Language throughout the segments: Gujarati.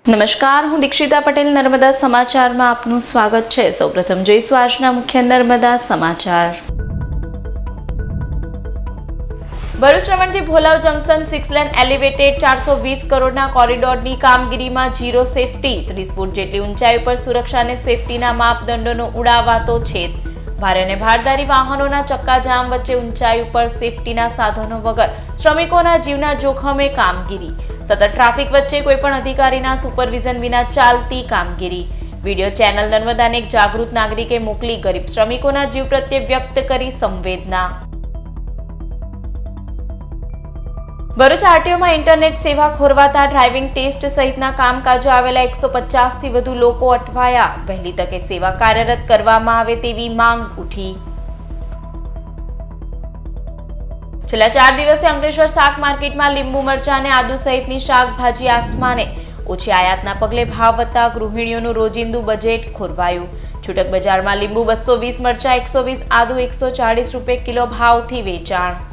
નમસ્કાર, હું દીક્ષિતા પટેલ નર્મદા સમાચારમાં આપનું સ્વાગત છે। સૌપ્રથમ જોઈશું આજના મુખ્ય નર્મદા સમાચાર। ભરૂચ રમણથી ભોલાવ જંકશન 6 લેન એલિવેટેડ 420 કરોડના કોરિડોરની કામગીરીમાં ઝીરો સેફટી। 30 ફૂટ જેટલી ઊંચાઈ પર સુરક્ષા અને સેફટીના માપદંડોનો ઉડાવાતો છેદ। ભારે અને ભારદારી વાહનોના ચક્કાજામ વચ્ચે ઊંચાઈ ઉપર સેફટીના સાધનો વગર શ્રમિકોના જીવના જોખમે કામગીરી। સતત ટ્રાફિક વચ્ચે કોઈપણ અધિકારીના સુપરવિઝન વિના ચાલતી કામગીરી। વિડીયો ચેનલ નર્મદાને એક જાગૃત નાગરિકે મોકલી ગરીબ શ્રમિકોના જીવ પ્રત્યે વ્યક્ત કરી સંવેદના। ભરૂચ આરટીઓમાં ઇન્ટરનેટ સેવા ખોરવાતા ડ્રાઇવિંગ ટેસ્ટ સહિતના કામકાજો આવેલા 150થી વધુ લોકો અટવાયા। વહેલી તકે સેવા કાર્યરત કરવામાં આવે તેવી માંગ ઉઠી। છેલ્લા 4 દિવસે અંકલેશ્વર શાક માર્કેટમાં લીંબુ મરચાં અને આદુ સહિતની શાકભાજી આસમાને। ઓછી આયાતના પગલે ભાવ વધતા ગૃહિણીઓનું રોજિંદુ બજેટ ખોરવાયું। છૂટક બજારમાં લીંબુ 220, મરચાં 120, આદુ 140 રૂપિયા કિલો ભાવથી વેચાણ।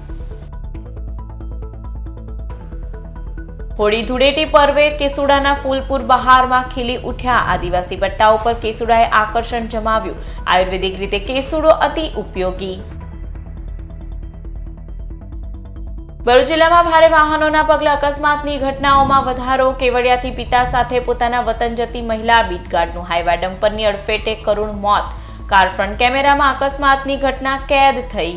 હોળી ધૂળેટી પર્વે કેસુડાના ફૂલપુર બહારમાં ખીલી ઉઠ્યા। આદિવાસી પટ્ટાઓ પર કેસુડાએ આકર્ષણ જમાવ્યું। આયુર્વેદિક રીતે કેસુડો અતિ ઉપયોગી। ભરૂચ જિલ્લામાં ભારે વાહનોના પગલે અકસ્માતની ઘટનાઓમાં વધારો। કેવડિયાથી પિતા સાથે પોતાના વતન જતી મહિલા, બીટગાર્ડનું હાઈવા ડમ્પરની અડફેટે કરુણ મોત। કાર ફ્રન્ટ કેમેરામાં અકસ્માતની ઘટના કેદ થઈ।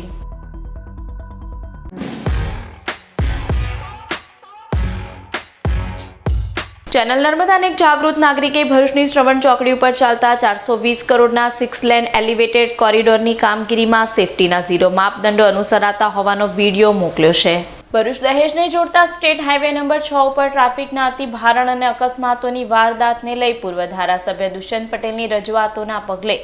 ચેનલ નર્મદાને એક જાગૃત નાગરિકે ભરૂચની શ્રવણ ચોકડી ઉપર ચાલતા 420 કરોડના 6 લેન એલિવેટેડ કોરિડોરની કામગીરીમાં સેફટીના ઝીરો માપદંડો અનુસરાતા હોવાનો વિડીયો મોકલ્યો છે। ભરૂચ દહેજને જોડતા સ્ટેટ હાઈવે નંબર 6 ઉપર ટ્રાફિકના અતિ ભારણ અને અકસ્માતોની વારદાતને લઈ પૂર્વ ધારાસભ્ય દુષ્યંત પટેલની રજૂઆતોના પગલે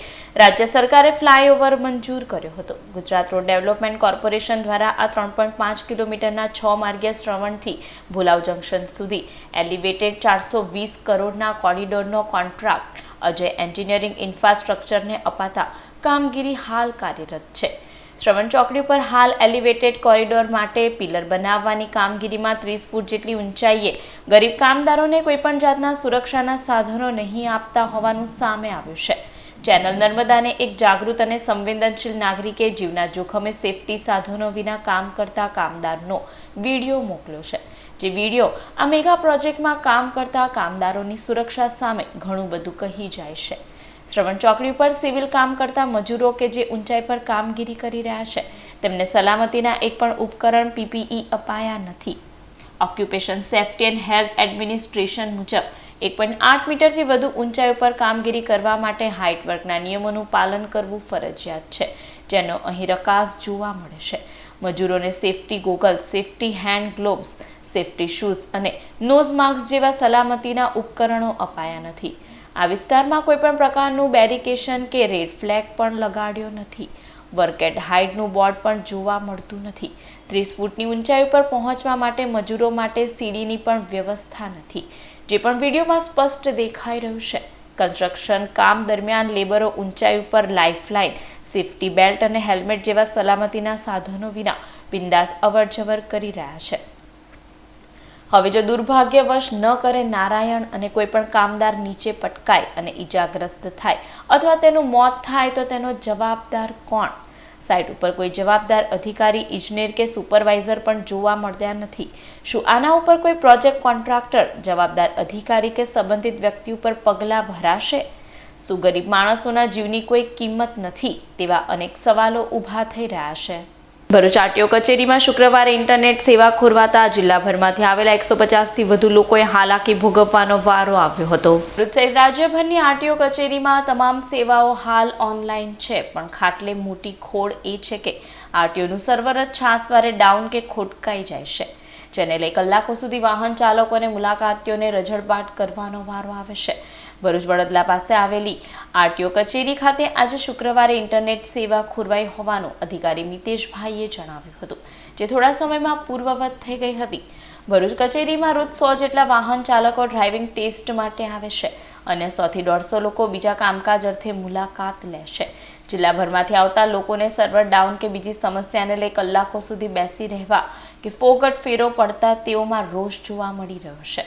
રાજ્ય સરકારે ફ્લાયઓવર મંજૂર કર્યો હતો। ગુજરાત રોડ ડેવલપમેન્ટ કોર્પોરેશન દ્વારા આ 3.5 કિલોમીટરના 6 માર્ગીય શ્રવણથી ભોલાવ જંકશન સુધી એલિવેટેડ 420 કરોડના કોરિડોરનો કોન્ટ્રાક્ટ અજય એન્જિનિયરિંગ ઇન્ફ્રાસ્ટ્રક્ચરને અપાતા કામગીરી હાલ કાર્યરત છે। શ્રવણ ચોકડી પર હાલ એલિવેટેડ કોરિડોર માટે પિલર બનાવવાની કામગીરીમાં 30 ફૂટ જેટલી ઊંચાઈએ ગરીબ કામદારોને કોઈપણ જાતના સુરક્ષાના સાધનો નહીં આપતા હોવાનું સામે આવ્યું છે। ચેનલ નર્મદાને એક જાગૃત અને સંવેદનશીલ નાગરિકે જીવના જોખમે સેફટી સાધનો વિના કામ કરતા કામદારનો વિડીયો મોકલ્યો છે। જે વિડીયો આ મેગા પ્રોજેક્ટમાં કામ કરતા કામદારોની સુરક્ષા સામે ઘણું બધું કહી જાય છે। શ્રવણ ચોકડી પર સિવિલ કામ કરતા મજૂરો કે જે ઊંચાઈ પર કામગીરી કરી રહ્યા છે તેમને સલામતીના એક પણ ઉપકરણ પીપીઈ અપાયા નથી। Occupation safety and health administration મુજબ 1.8 મીટરથી વધુ ઊંચાઈ પર કામગીરી કરવા માટે હાઇટ વર્કના નિયમોનું પાલન કરવું ફરજિયાત છે, જેનો અહીં રકાસ જોવા મળે છે। મજૂરોને safety goggles, safety hand gloves, safety shoes અને નોઝ માસ્ક જેવા સલામતીના ઉપકરણો અપાયા નથી। આ વિસ્તારમાં કોઈપણ પ્રકારનું બેરિકેશન કે રેડ ફ્લેગ પણ લગાડ્યો નથી। વર્ક એટ હાઇટનું બોર્ડ પણ જોવા મળતું નથી। 30 ફૂટની ઊંચાઈ ઉપર પહોંચવા માટે મજૂરો માટે સીડીની પણ વ્યવસ્થા નથી, જે પણ વિડીયોમાં સ્પષ્ટ દેખાઈ રહ્યું છે। કન્સ્ટ્રક્શન કામ દરમિયાન લેબરો ઊંચાઈ ઉપર લાઇફલાઇન, સેફ્ટી બેલ્ટ અને હેલ્મેટ જેવા સલામતીના સાધનો વિના બિંદાસ અવરજવર કરી રહ્યા છે। હવે જો દુર્ભાગ્યવશ ન કરે નારાયણ અને કોઈ પણ કામદાર નીચે પટકાય અને ઈજાગ્રસ્ત થાય અથવા તેનું મોત થાય તો તેનો જવાબદાર કોણ? સાઇટ ઉપર કોઈ જવાબદાર અધિકારી, ઇજનેર કે સુપરવાઇઝર પણ જોવા મળ્યા નથી। શું આના ઉપર કોઈ પ્રોજેક્ટ કોન્ટ્રાક્ટર, જવાબદાર અધિકારી કે સંબંધિત વ્યક્તિ ઉપર પગલાં ભરાશે? શું ગરીબ માણસોના જીવની કોઈ કિંમત નથી? તેવા અનેક સવાલો ઊભા થઈ રહ્યા છે। ભરૂચ આરટીઓ કચેરીમાં શુક્રવારે ઇન્ટરનેટ સેવા ખોરવાતા જિલ્લાભરમાંથી આવેલા 150થી વધુ લોકોએ હાલાકી ભોગવવાનો વારો આવ્યો હતો। ભરૂચ સહિત રાજ્યભરની આરટીઓ કચેરીમાં તમામ સેવાઓ હાલ ઓનલાઈન છે, પણ ખાટલે મોટી ખોડ એ છે કે આરટીઓનું સર્વર જ છાસવારે ડાઉન કે ખોટકાઈ જાય છે, જેને લઈ કલાકો સુધી વાહન ચાલકો અને મુલાકાતીઓને રઝળપાટ કરવાનો વારો આવે છે। ભરૂચ વડોદરા પાસે આવેલી આરટીઓ કચેરી ખાતે આજે શુક્રવારે ઇન્ટરનેટ સેવા ખોરવાઈ હોવાનું અધિકારી મિતેશભાઈએ જણાવ્યું હતું, જે થોડા સમયમાં પૂર્વવત થઈ ગઈ હતી। ભરૂચ કચેરીમાં રોજ 100 જેટલા વાહન ચાલકો ડ્રાઇવિંગ ટેસ્ટ માટે આવે છે અને 100 થી 150 લોકો બીજા કામકાજ અર્થે મુલાકાત લે છે। જિલ્લાભરમાંથી આવતા લોકોને સર્વર ડાઉન કે બીજી સમસ્યાને લઈ કલાકો સુધી બેસી રહેવા કે ફોગટ ફેરો પડતા તેઓમાં રોષ જોવા મળી રહ્યો છે।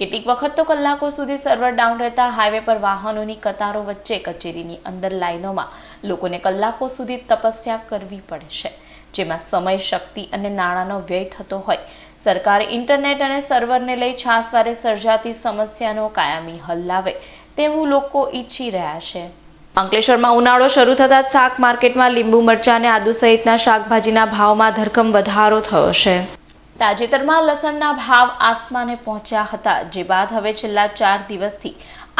કેટલીક વખત તો કલાકો સુધી સર્વર ડાઉન રહેતા હાઈવે પર વાહનોની કતારો વચ્ચે કચેરીની અંદર લાઈનોમાં લોકોને કલાકો સુધી તપસ્યા કરવી પડે છે, જેમાં સમય, શક્તિ અને નાણાંનો વ્યય થતો હોય. સરકાર ઇન્ટરનેટ અને સર્વરને લઈ છાસવારે સર્જાતી સમસ્યાનો કાયમી હલ લાવે તેવું લોકો ઈચ્છી રહ્યા છે. અંકલેશ્વરમાં ઉનાળો શરૂ થતાં જ શાક માર્કેટમાં લીંબુ, મરચાં અને આદુ સહિતના શાકભાજીના ભાવમાં ધરખમ વધારો થયો છે. તાજેતરમાં લસણના ભાવ આસમાને પહોંચ્યા હતા, જે બાદ હવે છેલ્લા 4 દિવસથી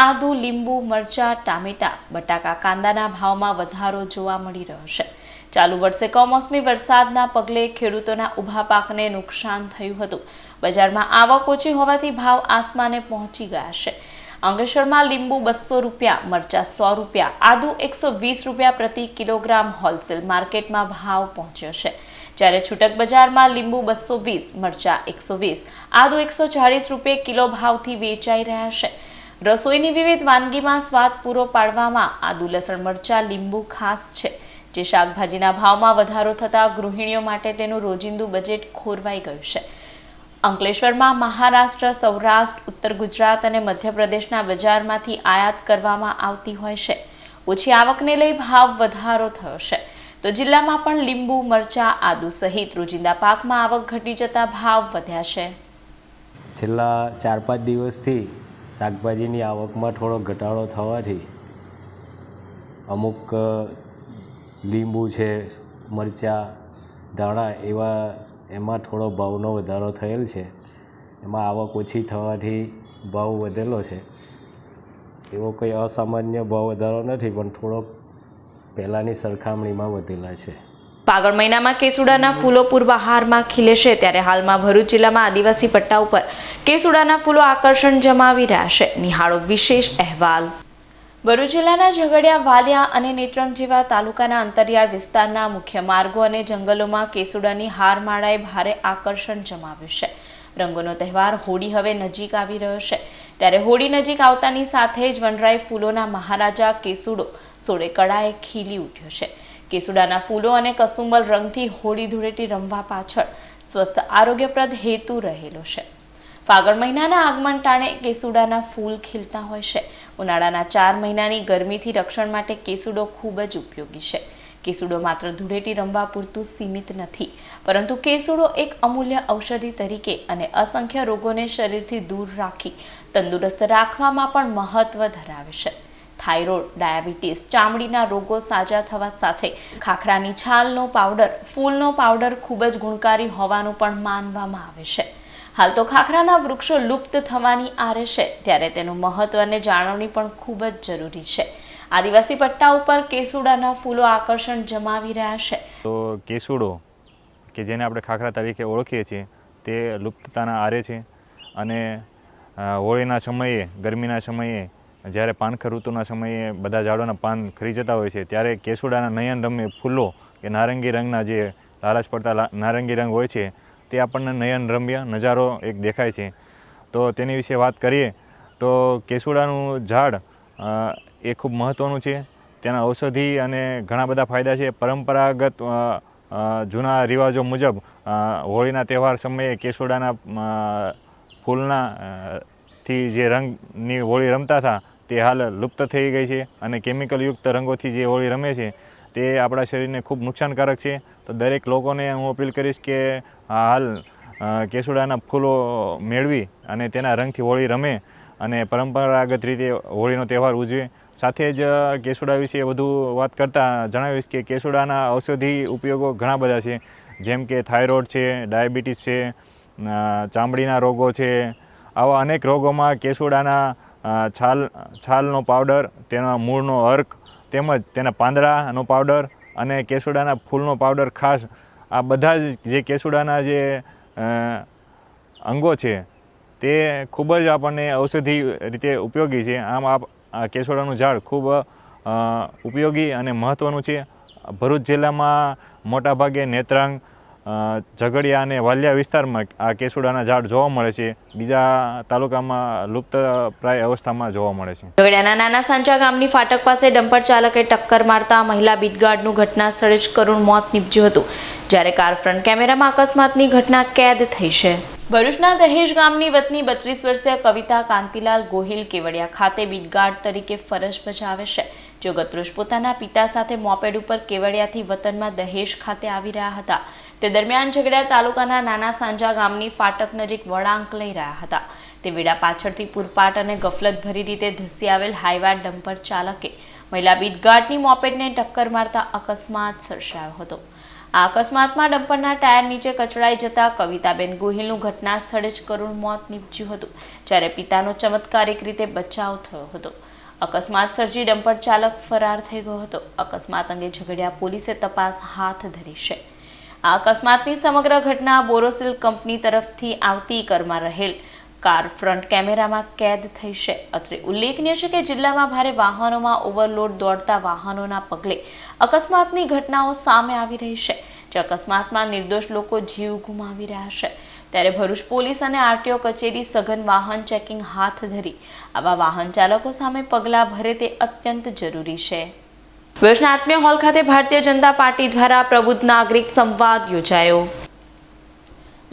આદુ, લીંબુ, મરચાં, ટામેટા, બટાકા, કાંદાના ભાવમાં વધારો જોવા મળી રહ્યો છે. ચાલુ વર્ષે કમોસમી વરસાદના પગલે ખેડૂતોના ઊભા પાકને નુકસાન થયું હતું. બજારમાં આવક ઓછી હોવાથી ભાવ આસમાને પહોંચી ગયા છે. અંકલેશ્વરમાં લીંબુ 200 રૂપિયા, મરચાં 100 રૂપિયા, આદુ 120 રૂપિયા પ્રતિ કિલોગ્રામ હોલસેલ માર્કેટમાં ભાવ પહોંચ્યો છે. જ્યારે છૂટક બજારમાં લીંબુ 220, મરચાં 120, આદુ 140 રૂપિયા કિલો ભાવથી વેચાઈ રહ્યા છે. રસોઈની વિવિધ વાનગીમાં સ્વાદ પૂરો પાડવામાં આદુ, લસણ, મરચાં, લીંબુ ખાસ છે. જે શાકભાજીના ભાવમાં વધારો થતાં ગૃહિણીઓ માટે તેનું રોજિંદુ બજેટ ખોરવાઈ ગયું છે. અંકલેશ્વરમાં મહારાષ્ટ્ર, સૌરાષ્ટ્ર, ઉત્તર ગુજરાત અને મધ્યપ્રદેશના બજારમાંથી આયાત કરવામાં આવતી હોય છે. ઓછી આવકને લઈ ભાવ વધારો થયો છે, તો જિલ્લામાં પણ લીંબુ, મરચાં, આદુ સહિત રોજિંદા પાકમાં આવક ઘટી જતા ભાવ વધ્યા છે. છેલ્લા 4-5 દિવસથી શાકભાજીની આવકમાં થોડો ઘટાડો થવાથી અમુક લીંબુ છે, મરચાં, ધાણા એમાં થોડો ભાવનો વધારો થયેલ છે. એમાં આવક ઓછી થવાથી ભાવ વધેલો છે. એવો કોઈ અસામાન્ય ભાવ વધારો નથી, પણ થોડોક પહેલાંની સરખામણીમાં વધેલા છે. ફાગણ મહિનામાં કેસુડાના ફૂલો પૂર્વહારમાં ખીલે છે, ત્યારે હાલમાં ભરૂચ જિલ્લામાં આદિવાસી પટ્ટા ઉપર કેસુડાના ફૂલો આકર્ષણ જમાવી રહ્યા છે. નિહાળો વિશેષ અહેવાલ. ભરૂચ જિલ્લાના ઝઘડિયા, વાલિયા અને નેત્રંગ જેવા તાલુકાના અંતરિયાળ વિસ્તારના મુખ્ય માર્ગો અને જંગલોમાં કેસુડાની હારમાળાએ ભારે આકર્ષણ જમાવ્યું છે. રંગોનો તહેવાર હોળી હવે નજીક આવી રહ્યો છે, ત્યારે હોળી નજીક આવતાની સાથે જ વનરાઈ ફૂલોના મહારાજા કેસુડો સોળે કળાએ ખીલી ઉઠ્યો છે. કેસુડાના ફૂલો અને કસુંબલ રંગથી હોળી ધૂળેટી રમવા પાછળ સ્વસ્થ આરોગ્યપ્રદ હેતુ રહેલો છે. ફાગણ મહિનાના આગમન ટાણે કેસુડાના ફૂલ ખીલતા હોય છે. ઉનાળાના 4 મહિનાની ગરમીથી રક્ષણ માટે કેસુડો ખૂબ જ ઉપયોગી છે. કેસુડો માત્ર ધૂળેટી રમવા પૂરતું સીમિત નથી, પરંતુ કેસુડો એક અમૂલ્ય ઔષધિ તરીકે અને અસંખ્ય રોગોને શરીરથી દૂર રાખી તંદુરસ્ત રાખવામાં પણ મહત્વ ધરાવે છે. થાઇરોઇડ, ડાયાબિટીસ, ચામડીના રોગો સાજા થવા સાથે ખાખરાની છાલનો પાવડર, ફૂલનો પાવડર ખૂબ જ ગુણકારી હોવાનું પણ માનવામાં આવે છે. હાલ તો ખાખરાના વૃક્ષો લુપ્ત થવાની આરે છે, ત્યારે તેનું મહત્વ અને જાળવણી પણ ખૂબ જ જરૂરી છે. આદિવાસી પટ્ટા ઉપર કેસુડાના ફૂલો આકર્ષણ જમાવી રહ્યા છે. તો કેસુડો કે જેને આપણે ખાખરા તરીકે ઓળખીએ છીએ તે લુપ્તતાના આરે છે, અને હોળીના સમયે, ગરમીના સમયે, જ્યારે પાનખર ઋતુના સમયે બધા ઝાડોના પાન ખરી જતા હોય છે, ત્યારે કેસુડાના નયનરમ્ય ફૂલો કે નારંગી રંગના જે લાલાશ પડતા નારંગી રંગ હોય છે, તે આપણને નયનરમ્ય નજારો એક દેખાય છે. તો તેની વિશે વાત કરીએ તો કેસુડાનું ઝાડ એ ખૂબ મહત્ત્વનું છે. તેના ઔષધિ અને ઘણા બધા ફાયદા છે. પરંપરાગત જૂના રિવાજો મુજબ હોળીના તહેવાર સમયે કેસુડાના ફૂલના થી જે રંગની હોળી રમતા હતા તે હાલ લુપ્ત થઈ ગઈ છે, અને કેમિકલયુક્ત રંગોથી જે હોળી રમે છે તે આપણા શરીરને ખૂબ નુકસાનકારક છે. તો દરેક લોકોને હું અપીલ કરીશ કે હાલ કેસુડાના ફૂલો મેળવી અને તેના રંગથી હોળી રમે અને પરંપરાગત રીતે હોળીનો તહેવાર ઉજવે. સાથે જ કેસુડા વિશે વધુ વાત કરતાં જણાવીશ કે કેસુડાના ઔષધિ ઉપયોગો ઘણા બધા છે, જેમ કે થાઇરોઇડ છે, ડાયાબિટીસ છે, ચામડીના રોગો છે. આવા અનેક રોગોમાં કેસુડાના છાલનો પાવડર, તેના મૂળનો અર્ક, તેમજ તેના પાંદડાનો પાવડર અને કેસુડાના ફૂલનો પાવડર ખાસ, આ બધા જ જે કેસુડાના જે અંગો છે તે ખૂબ જ આપણને ઔષધિ રીતે ઉપયોગી છે. આમ આ કેસુડાનું ઝાડ ખૂબ ઉપયોગી અને મહત્ત્વનું છે. ભરૂચ જિલ્લામાં મોટાભાગે નેત્રંગ, ઝઘડિયા અને વાલિયા વિસ્તારમાં આ કેસુડાના ઝાડ જોવા મળે છે. બીજા તાલુકામાં લુપ્ત પ્રાય અવસ્થામાં જોવા મળે છે. ઝઘડિયાના નાના સાંચા ગામની ફાટક પાસે ડમ્પર ચાલકે ટક્કર મારતા મહિલા બીટગાર્ડનું ઘટના સ્થળે જ કરુણ મોત નીપજ્યું હતું, જ્યારે કાર ફ્રન્ટ કેમેરામાં અકસ્માતની ઘટના કેદ થઈ છે. ભરૂચના દહેજ ગામની વતની 32 વર્ષીય કવિતા કાંતિલાલ ગોહિલ કેવડિયા ખાતે બીટગાર્ડ તરીકે ફરજ બજાવે છે. જો ગતરોજ પોતાના પિતા સાથે મોપેડ ઉપર કેવડિયાથી વતનમાં દહેજ ખાતે આવી રહ્યા હતા. તે દરમિયાન ઝઘડિયા તાલુકાના નાના સાંજા ગામની ફાટક નજીક વળાંક લઈ રહ્યા હતા. તે વેડા પાછળથી પૂરપાટ અને ગફલતભરી રીતે ધસી આવેલ હાઈવા ડમ્પર ચાલકે મહિલા બીટગાર્ડની મોપેડને ટક્કર મારતા અકસ્માત સર્જાયો હતો. આ અકસ્માતમાં ડમ્પરના ટાયર નીચે કચડાઈ જતા કવિતાબેન ગોહિલનું ઘટના સ્થળે જ કરુણ મોત નીપજ્યું હતું, જ્યારે પિતાનો ચમત્કારિક રીતે બચાવ થયો હતો. અકસ્માત સર્જી ડમ્પર ચાલક ફરાર થઈ ગયો હતો. અકસ્માત અંગે ઝઘડિયા પોલીસે તપાસ હાથ ધરી છે. આ અકસ્માતની સમગ્ર ઘટના બોરોસિલ કંપની તરફથી આવતી કરમાં રહેલ કાર ફ્રન્ટ કેમેરામાં કેદ થઈ છે. અત્રે ઉલ્લેખનીય છે કે જિલ્લામાં ભારે વાહનોમાં ઓવરલોડ દોડતા વાહનોના પગલે અકસ્માતની ઘટનાઓ સામે આવી રહી છે, જે અકસ્માતમાં નિર્દોષ લોકો જીવ ગુમાવી રહ્યા છે. ત્યારે ભરૂચ પોલીસ અને આરટીઓ કચેરી સઘન વાહન ચેકિંગ હાથ ધરી આવા વાહન ચાલકો સામે પગલાં ભરે તે અત્યંત જરૂરી છે. ભરૂચના આત્મીય હોલ ખાતે ભારતીય જનતા પાર્ટી દ્વારા પ્રબુદ્ધ નાગરિક સંવાદ યોજાયો.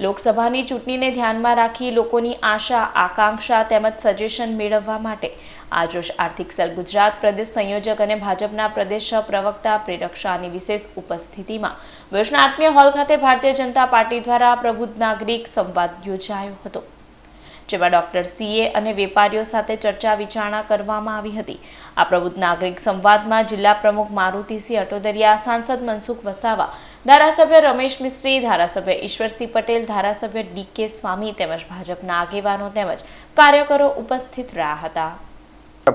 લોકસભાની ચૂંટણીને ધ્યાનમાં રાખી લોકોની આશા આકાંક્ષા તેમજ સજેશન મેળવવા માટે આજરોજ આર્થિક સેલ ગુજરાત પ્રદેશ સંયોજક અને ભાજપના પ્રદેશ પ્રવક્તા પ્રેરક શાહની વિશેષ ઉપસ્થિતિમાં ભરૂચના આત્મીય હોલ ખાતે ભારતીય જનતા પાર્ટી દ્વારા પ્રબુદ્ધ નાગરિક સંવાદ યોજાયો હતો, જેમાં ડોક્ટર સીએ અને વેપારીઓ સાથે ચર્ચા વિચારણા કરવામાં આવી હતી. આ પ્રબુદ્ધ નાગરિક સંવાદમાં જિલ્લા પ્રમુખ મારુતિસિંહ અટોદરિયા, સાંસદ મનસુખ વસાવા, ધારાસભ્ય રમેશ મિસ્ત્રી, ધારાસભ્ય ઈશ્વરસિંહ પટેલ, ધારાસભ્ય ડીકે સ્વામી તેમજ ભાજપના આગેવાનો તેમજ કાર્યકરો ઉપસ્થિત રહ્યા હતા.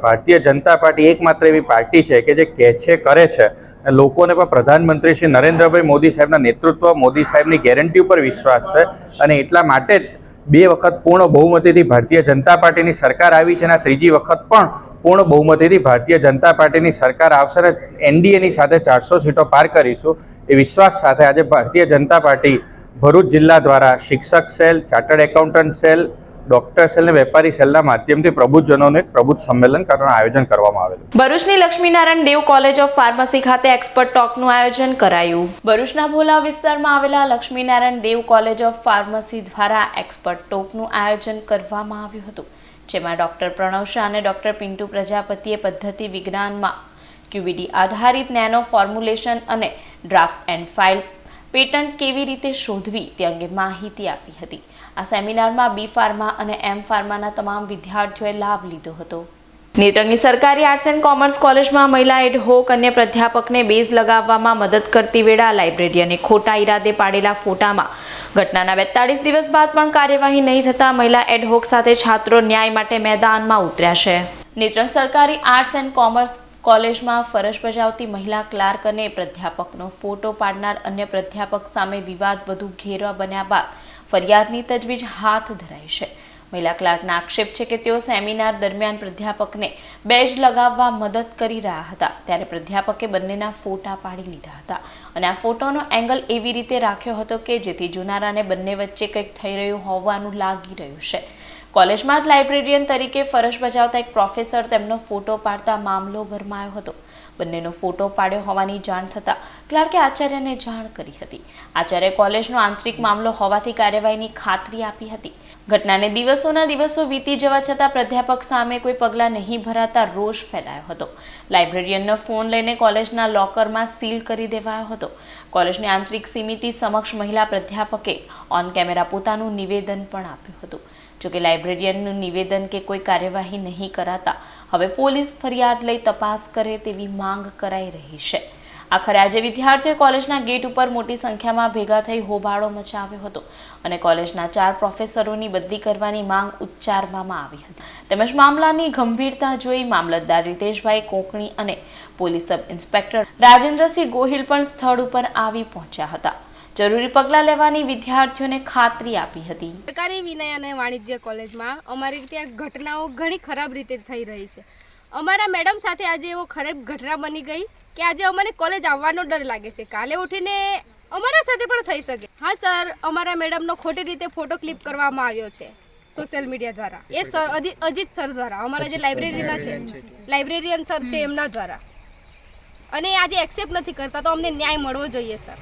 ભારતીય જનતા પાર્ટી એકમાત્ર એવી પાર્ટી છે કે જે કહે છે કરે છે. લોકોને પણ પ્રધાનમંત્રી શ્રી નરેન્દ્રભાઈ મોદી સાહેબના નેતૃત્વ, મોદી સાહેબની ગેરંટી ઉપર વિશ્વાસ છે અને એટલા માટે જ 2 વખત પૂર્ણ બહુમતીથી ભારતીય જનતા પાર્ટીની સરકાર આવી છે અને ત્રીજી વખત પણ પૂર્ણ બહુમતીથી ભારતીય જનતા પાર્ટીની સરકાર આવશે અને એનડીએની સાથે 400 સીટો પાર કરીશું એ વિશ્વાસ સાથે આજે ભારતીય જનતા પાર્ટી ભરૂચ જિલ્લા દ્વારા શિક્ષક cell, chartered accountant cell, doctor cell અને વેપારી સેલના માધ્યમથી પ્રબુદ્ધજનોનું એક પ્રબુદ્ધ સંમેલન કરવાનું આયોજન કરવામાં આવેલું. ભરૂચની લક્ષ્મીનારાયણ દેવ કોલેજ ઓફ ફાર્મસી ખાતે એક્સપર્ટ ટોકનું આયોજન કરાયું. ભરૂચના ભોલા વિસ્તારમાં આવેલા લક્ષ્મીનારાયણ દેવ કોલેજ ઓફ ફાર્મસી દ્વારા એક્સપર્ટ ટોકનું આયોજન કરવામાં આવ્યું હતું, જેમાં ડોક્ટર પ્રણવ શાહ અને ડોક્ટર પિન્ટુ પ્રજાપતિએ પદ્ધતિ વિજ્ઞાનમાં ક્યુબીડી આધારિત નેનો ફોર્મ્યુલેશન અને ડ્રાફ્ટ એન્ડ ફાઇલ પેટન્ટ કેવી રીતે શોધવી તે અંગે માહિતી આપી હતી. આ સેમિનારમાં બી ફાર્મા અને એમ ફાર્માના તમામ વિદ્યાર્થીઓએ લાભ લીધો હતો. નેત્રંગની સરકારી આર્ટ્સ એન્ડ કોમર્સ કોલેજમાં મહિલા એડહોક અન્ય પ્રાધ્યાપકને બેઝ લગાવવામાં મદદ કરતી વેળા લાઇબ્રેરીયને ખોટા ઈરાદે પાડેલા ફોટામાં ઘટનાના 42 દિવસ બાદ પણ કાર્યવાહી નહીં થતા મહિલા એડહોક સાથે છાત્રો ન્યાય માટે મેદાનમાં ઉતર્યા છે. નેત્રંગ સરકારી આર્ટ્સ એન્ડ કોમર્સ કોલેજમાં ફરજ બજાવતી મહિલા ક્લાર્ક અને પ્રાધ્યાપકનો ફોટો પાડનાર અન્ય પ્રાધ્યાપક સામે વિવાદ વધુ ઘેરો બન્યા બાદ ફરિયાદની તજવીજ હાથ ધરાઈ છે. મહિલા ક્લાર્કના આક્ષેપ છે કે તેઓ સેમિનાર દરમિયાન પ્રાધ્યાપકને બેજ લગાવવા મદદ કરી રહ્યા હતા, ત્યારે પ્રાધ્યાપકે બંનેના ફોટા પાડી લીધા હતા અને આ ફોટોનો એંગલ એવી રીતે રાખ્યો હતો કે જેથી જોનારાને બંને વચ્ચે કંઈક થઈ રહ્યું હોવાનું લાગી રહ્યું છે. કોલેજમાં જ લાઇબ્રેરિયન તરીકે ફરજ બજાવતા એક પ્રોફેસર તેમનો ફોટો પાડતા મામલો ગરમાયો હતો. બંનેનો ફોટો પાડ્યો હોવાની જાણ થતાં ક્લાર્કે આચાર્યને જાણ કરી હતી. આચાર્ય કોલેજનો આંતરિક મામલો હોવાથી કાર્યવાહીની ખાતરી આપી હતી. ઘટનાને દિવસોના દિવસો વીતી જવા છતાં પ્રાધ્યાપક સામે કોઈ પગલાં નહીં ભરાતા રોષ ફેલાયો હતો. લાઇબ્રેરિયનનો ફોન લઈને કોલેજના લોકરમાં સીલ કરી દેવાયો હતો. કોલેજની આંતરિક સમિતિ સમક્ષ મહિલા પ્રાધ્યાપકે ઓન કેમેરા પોતાનું નિવેદન પણ આપ્યું હતું. જોકે લાઇબ્રેરિયનનું નિવેદન કે કોઈ કાર્યવાહી નહીં કરાતા હવે પોલીસ ફરિયાદ લઈ તપાસ કરે તેવી માંગ કરાઈ રહી છે. આખરે આજે વિદ્યાર્થીઓએ કોલેજના ગેટ ઉપર મોટી સંખ્યામાં ભેગા થઈ હોબાળો મચાવ્યો હતો અને કોલેજના 4 પ્રોફેસરોની બદલી કરવાની માંગ ઉચ્ચારવામાં આવી હતી. તેમજ મામલાની ગંભીરતા જોઈ મામલતદાર રીતેશભાઈ કોકણી અને police sub inspector Rajendrasinh Gohil પણ સ્થળ ઉપર આવી પહોંચ્યા હતા. જરૂરી પગલાં લેવાની વિદ્યાર્થીઓને ખાતરી આપી હતી. સરકારી વિનય અને વાણિજ્ય કોલેજમાં અમારી ત્યાં ઘટનાઓ ઘણી ખરાબ રીતે થઈ રહી છે. અમારા મેડમ સાથે આજે એવો ખરાબ ઘટના બની ગઈ કે આજે અમને કોલેજ આવવાનો ડર લાગે છે. કાલે ઉઠીને અમારા સાથે પણ થઈ શકે. હા સર, અમારા મેડમનો ખોટી રીતે ફોટો ક્લિપ કરવામાં આવ્યો છે સોશિયલ મીડિયા દ્વારા. એ સર અજીત સર દ્વારા, અમારા જે લાઇબ્રેરીના છે લાઇબ્રેરિયન સર છે એમના દ્વારા, અને આજે એક્સેપ્ટ નથી કરતા તો અમને ન્યાય મળવો જોઈએ સર.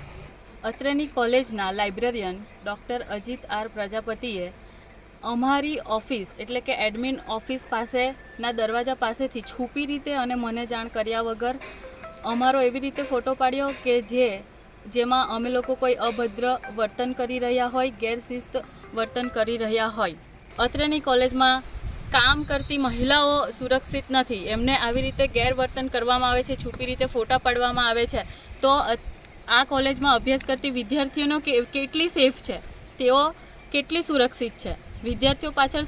અત્રેની કોલેજના લાઇબ્રેરિયન ડૉક્ટર અજીત આર પ્રજાપતિએ અમારી ઓફિસ એટલે કે એડમિન ઓફિસ પાસેના દરવાજા પાસેથી છુપી રીતે અને મને જાણ કર્યા વગર અમારો એવી રીતે ફોટો પાડ્યો કે જેમાં અમે લોકો કોઈ અભદ્ર વર્તન કરી રહ્યા હોય, ગેરશિસ્ત વર્તન કરી રહ્યા હોય. અત્રેની કોલેજમાં કામ કરતી મહિલાઓ સુરક્ષિત નથી, એમને આવી રીતે ગેરવર્તન કરવામાં આવે છે, છુપી રીતે ફોટા પાડવામાં આવે છે. તો આ કોલેજમાં અભ્યાસ કરતી વિદ્યાર્થીઓનો કેટલી સેફ છે, તેઓ કેટલી સુરક્ષિત છે, વિદ્યાર્થીઓ પાછળ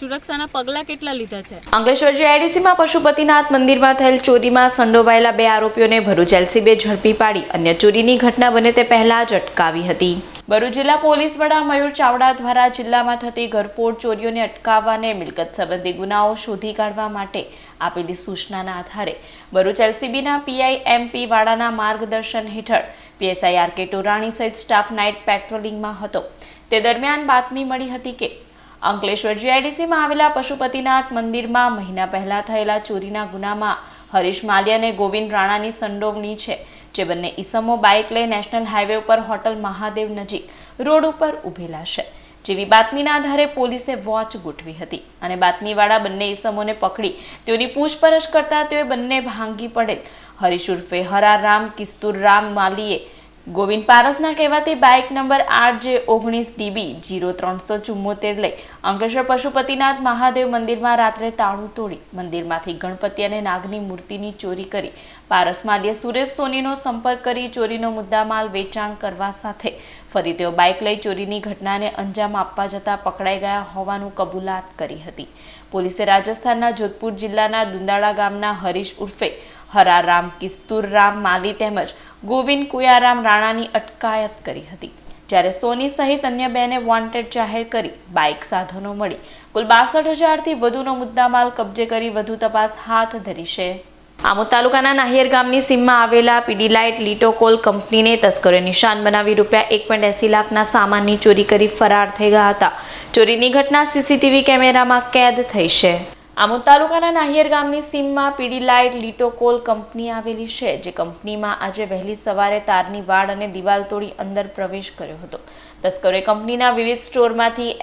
સુરક્ષાના પગલાં કેટલા લીધા છે. અંકલેશ્વર જીઆઈડીસીમાં પશુપતિનાથ મંદિરમાં થયેલ ચોરીમાં સંડોવાયેલા 2 આરોપીઓને ભરૂચ એલસીબીએ ઝડપી પાડી અન્ય ચોરીની ઘટના બને તે પહેલા જ અટકાવી હતી. ભરૂચ જિલ્લા પોલીસ વડા મયુર ચાવડા દ્વારા જિલ્લામાં થતી ઘરફોડ ચોરીઓને અટકાવવા અને મિલકત સંબંધી ગુનાઓ શોધી કાઢવા માટે આપેલી સૂચનાના આધારે ભરૂચ એલસીબીના પીઆઈ એમપી વાડાના માર્ગદર્શન હેઠળ પીએસઆઈ આર કે ટોરાણી સહિત સ્ટાફ નાઇટ પેટ્રોલિંગમાં હતો. તે દરમિયાન બાતમી મળી હતી કે અંકલેશ્વર જીઆઈડીસીમાં આવેલા પશુપતિનાથ મંદિરમાં મહિના પહેલા થયેલા ચોરીના ગુનામાં હરીશ માલિયા અને ગોવિંદ રાણાની સંડોવણી છે, જે બંને ઈસમો બાઇક લઈ નેશનલ હાઈવે ઉપર હોટલ મહાદેવ નજીક રોડ ઉપર ઊભેલા છે. જેવી બાતમીના આધારે પોલીસે વોચ ગોઠવી હતી અને બાતમીવાળા બંને ઈસમોને પકડી તેઓની પૂછપરછ કરતા તેઓએ બંને ભાંગી પડેલ હરીશ ઉર્ફે હરારામ કિસ્તુરરામ માલીએ ગોવિંદ પારસના કહેવાતી બાઇક નંબર RJ19DB 0374 લઈ અંકલેશ્વર પશુપતિનાથ મહાદેવ મંદિરમાં રાત્રે તાળું તોડી મંદિરમાંથી ગણપતિ અને નાગની મૂર્તિની ચોરી કરી પારસ માલીએ સુરેશ સોનીનો સંપર્ક કરી ચોરીનો મુદ્દામાલ વેચાણ કરવા સાથે ફરી તેઓ બાઇક લઈ ચોરીની ઘટનાને અંજામ આપવા જતા પકડાઈ ગયા હોવાનું કબૂલાત કરી હતી. પોલીસે રાજસ્થાનના જોધપુર જિલ્લાના દુંદાળા ગામના હરીશ ઉર્ફે હરારામ કિસ્તુરરામ માલી તેમજ ગોવિંદ કુયારામ રાણાની અટકાયત કરી હતી, જ્યારે સોની સહિત અન્ય 2ને વોન્ટેડ જાહેર કરી બાઇક સાધનો મળી કુલ 62,000થી વધુનો મુદ્દામાલ કબજે કરી વધુ તપાસ હાથ ધરી છે. આમોદ તાલુકાના નાહિયર ગામની સીમમાં આવેલા પીડીલાઇટ લિટોકોલ કંપનીને તસ્કરોએ નિશાન બનાવી ₹1.80 લાખના સામાનની ચોરી કરી ફરાર થઈ ગયા હતા. ચોરીની ઘટના સીસીટીવી કેમેરામાં કેદ થઈ છે. આમોદ તાલુકાના નાહિયર ગામની સીમમાં પીડીલાઇટ લિટોકોલ કંપની આવેલી છે, જે કંપનીમાં આજે વહેલી સવારે તારની વાડ અને દિવાલ તોડી અંદર પ્રવેશ કર્યો હતો. તસ્કરોએ કંપનીના વિવિધ સ્ટોરમાંથી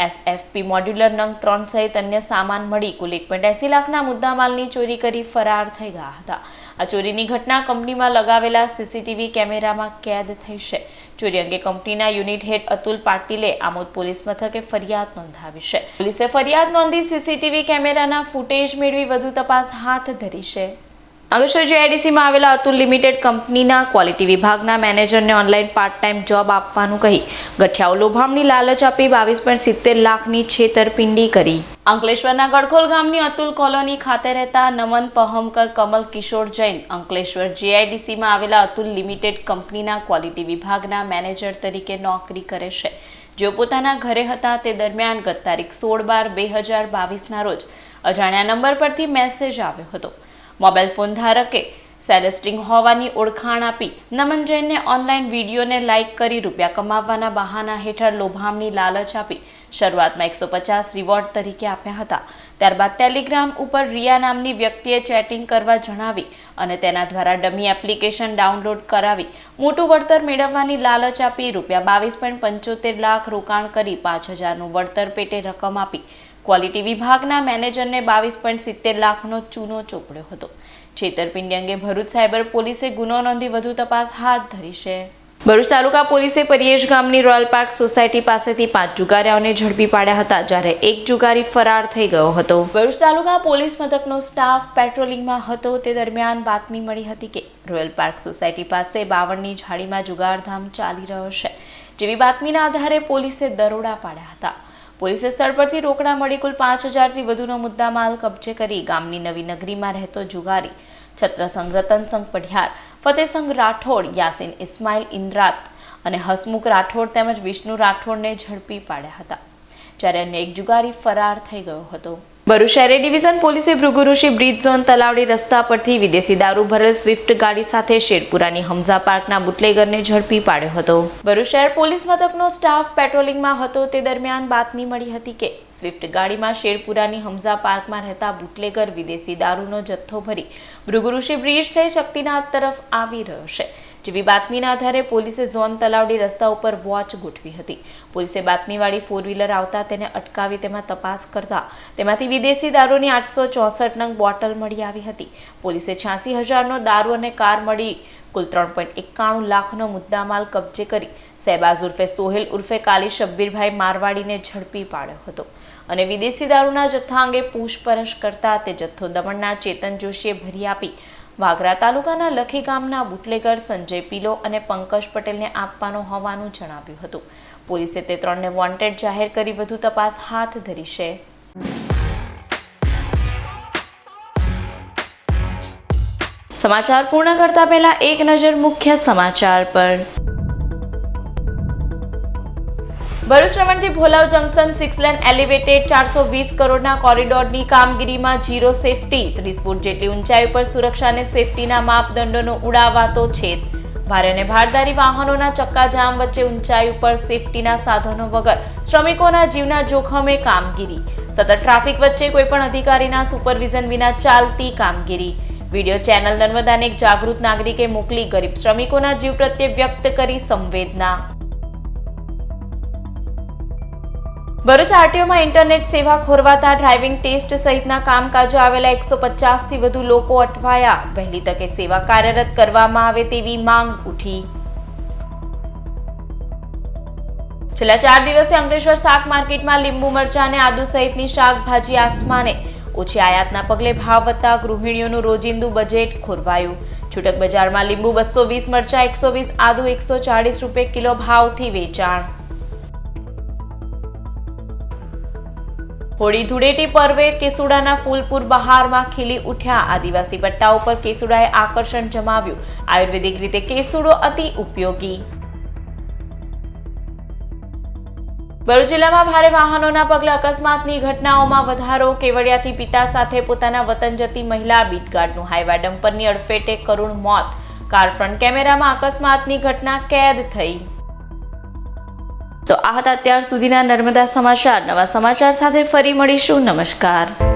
SFP મોડ્યુલર નંગ 3 સહિત અન્ય સામાન મળી કુલ 1.80 લાખના મુદ્દામાલની ચોરી કરી ફરાર થઈ ગયા હતા. આ ચોરીની ઘટના કંપનીમાં લગાવેલા સીસીટીવી કેમેરામાં કેદ થઈ છે. ચોરી અંગે કંપનીના યુનિટ હેડ અતુલ પાટીલે આમોદ પોલીસ મથકે ફરિયાદ નોંધાવી છે. પોલીસે ફરિયાદ નોંધી સીસીટીવી કેમેરાના ફૂટેજ મેળવી વધુ તપાસ હાથ ધરી છે. અંકલેશ્વર જીઆઈડીસીમાં આવેલા અતુલ લિમિટેડ કંપનીના ક્વોલિટી વિભાગના મેનેજરને ઓનલાઈન પાર્ટ ટાઈમ જોબ આપવાનું કહી ગઠિયાઓ લોભામણી લાલચ આપી 22.70 લાખની છેતરપિંડી કરી. અંકલેશ્વરના ગડખોલ ગામની અતુલ કોલોની ખાતે રહેતા નમન પહમકર કમલ કિશોર જૈન અંકલેશ્વર જીઆઈડીસીમાં આવેલા અતુલ લિમિટેડ કંપનીના ક્વોલિટી વિભાગના મેનેજર તરીકે નોકરી કરે છે. જેઓ પોતાના ઘરે હતા તે દરમિયાન ગત તારીખ 16/12/2022ના રોજ અજાણ્યા નંબર પરથી મેસેજ આવ્યો હતો. મોબાઈલ ફોન ધારકે સેલેસ્ટિંગ હોવાની ઓળખાણ આપી નમન જૈનને ઓનલાઈન વિડીયોને લાઇક કરી રૂપિયા કમાવવાના બહાના હેઠળ લોભામણી લાલચ આપી શરૂઆતમાં 150 રિવોર્ડ તરીકે આપ્યા હતા. ત્યારબાદ ટેલિગ્રામ ઉપર રિયા નામની વ્યક્તિએ ચેટિંગ કરવા જણાવી અને તેના દ્વારા ડમી એપ્લિકેશન ડાઉનલોડ કરાવી મોટું વળતર મેળવવાની લાલચ આપી ₹22.75 લાખ રોકાણ કરી 5,000નું વળતર પેટે રકમ આપી ક્વોલિટી વિભાગના મેનેજરને 22.70 લાખનો ચૂનો ચોપડ્યો હતો. છેતરપિંડી અંગે ભરૂચ સાયબર પોલીસે ગુનો નોંધી વધુ તપાસ હાથ ધરી છે. ભરૂચ તાલુકા પોલીસે પરિયેશ ગામની રોયલ પાર્ક સોસાયટી પાસેથી 5 જુગારીઓને ઝડપી પાડ્યા હતા, જ્યારે એક જુગારી ફરાર થઈ ગયો હતો. ભરૂચ તાલુકા પોલીસ મથકનો સ્ટાફ પેટ્રોલિંગમાં હતો તે દરમિયાન બાતમી મળી હતી કે રોયલ પાર્ક સોસાયટી પાસે 52ની ઝાડીમાં જુગારધામ ચાલી રહ્યો છે. જેવી બાતમીના આધારે પોલીસે દરોડા પાડ્યા હતા. પોલીસે સ્થળ પરથી રોકડા મળી કુલ 5,000થી વધુનો મુદ્દામાલ કબજે કરી ગામની નવી નગરીમાં રહેતો જુગારી છત્રસંઘ રતનસંઘ પઢિયાર, ફતેહસંઘ રાઠોડ, યાસીન ઇસ્માઇલ ઇન્દ્રાત અને હસમુખ રાઠોડ તેમજ વિષ્ણુ રાઠોડને ઝડપી પાડ્યા હતા, જ્યારે અન્ય એક જુગારી ફરાર થઈ ગયો હતો. ભરૂચ શહેર ડિવિઝન પોલીસે ભૃગુઋષિ બ્રિજ ઝોન તલાવડી રસ્તા પરથી વિદેશી દારૂ ભરેલ સ્વિફ્ટ ગાડી સાથે શેરપુરાની હમઝા પાર્કના બુટલેગરને ઝડપી પાડ્યો હતો. ભરૂચ શહેર પોલીસ મથકનો સ્ટાફ પેટ્રોલિંગમાં હતો તે દરમિયાન બાતમી મળી હતી કે સ્વિફ્ટ ગાડીમાં શેરપુરાની હમઝા પાર્કમાં રહેતા બુટલેગર વિદેશી દારૂનો જથ્થો ભરી ભૃગુઋષિ બ્રિજ થઈ શક્તિનાથ તરફ આવી રહ્યો છે. જેવી બાતમીના આધારે પોલીસે ઝોન તલાવડી રસ્તા ઉપર વોચ ગોઠવી હતી. પોલીસે બાતમીવાળી 4-વ્હીલર આવતા તેને અટકાવી તેમાં તપાસ કરતા તેમાંથી વિદેશી દારૂની 864 નંગ બોટલ મળી આવી હતી. પોલીસે 86,000નો દારૂ અને કાર મળી કુલ 3.91 લાખનો મુદ્દામાલ કબજે કરી શહેબાઝ ઉર્ફે સોહેલ ઉર્ફે કાલી શબ્બીરભાઈ મારવાડીને ઝડપી પાડ્યો હતો અને વિદેશી દારૂના જથ્થા અંગે પૂછપરછ કરતા તે જથ્થો દમણના ચેતન જોશીએ ભરી આપી વાગરા તાલુકાના લખી ગામના બુટલેગર સંજય પીલો અને પંકજ પટેલને આપવાનો હોવાનું જણાવ્યું હતું. પોલીસે તે 3ને વોન્ટેડ જાહેર કરી વધુ તપાસ હાથ ધરી છે. સમાચાર પૂર્ણ કરતા પહેલા એક નજર મુખ્ય સમાચાર પર. ભરૂચ રમણથી ભોલાવ જંકશન 6 લેન એલિવેટેડ 420 કરોડના કોરિડોરની કામગીરીમાં ઝીરો સેફટી. 30 ફૂટ જેટલી ઊંચાઈ પર સુરક્ષા અને સેફટીના માપદંડોનો ઉડાવાતો છેદ. ભારે અને ભારદારી વાહનોના ચક્કાજામ વચ્ચે ઊંચાઈ ઉપર સેફટીના સાધનો વગર શ્રમિકોના જીવના જોખમે કામગીરી. સતત ટ્રાફિક વચ્ચે કોઈપણ અધિકારીના સુપરવિઝન વિના ચાલતી કામગીરી. વિડીયો ચેનલ નર્મદાને એક જાગૃત નાગરિકે મોકલી ગરીબ શ્રમિકોના જીવ પ્રત્યે વ્યક્ત કરી સંવેદના. ભરૂચ આરટીઓમાં ઇન્ટરનેટ સેવા ખોરવાતા ડ્રાઇવિંગ ટેસ્ટ સહિતના કામકાજે આવેલા 150થી વધુ લોકો અટવાયા. વહેલી તકે સેવા કાર્યરત કરવામાં આવે તેવી માંગ ઉઠી. છેલ્લા 4 દિવસે અંકલેશ્વર શાક માર્કેટમાં લીંબુ મરચા અને આદુ સહિતની શાકભાજી આસમાને. ઓછી આયાતના પગલે ભાવ વધતા ગૃહિણીઓનું રોજિંદુ બજેટ ખોરવાયું. છૂટક બજારમાં લીંબુ 220, મરચા 120, આદુ 140 રૂપિયા કિલો ભાવથી વેચાણ. હોળી ધૂળેટી પર્વે કેસુડાના ફૂલપુર બહારમાં ખીલી ઉઠ્યા. આદિવાસી પટ્ટા ઉપર કેસુડાએ આકર્ષણ જમાવ્યું. આયુર્વેદિક રીતે કેસુડો અતિ ઉપયોગી. ભરૂચ જિલ્લામાં ભારે વાહનોના પગલે અકસ્માતની ઘટનાઓમાં વધારો. કેવડિયાથી પિતા સાથે પોતાના વતન જતી મહિલા. બીટગાર્ડનું હાઈવા ડમ્પરની અડફેટે કરુણ મોત. કાર ફ્રન્ટ કેમેરામાં અકસ્માતની ઘટના કેદ થઈ. તો આ હતા અત્યાર સુધીના નર્મદા સમાચાર. નવા સમાચાર સાથે ફરી મળીશું. નમસ્કાર.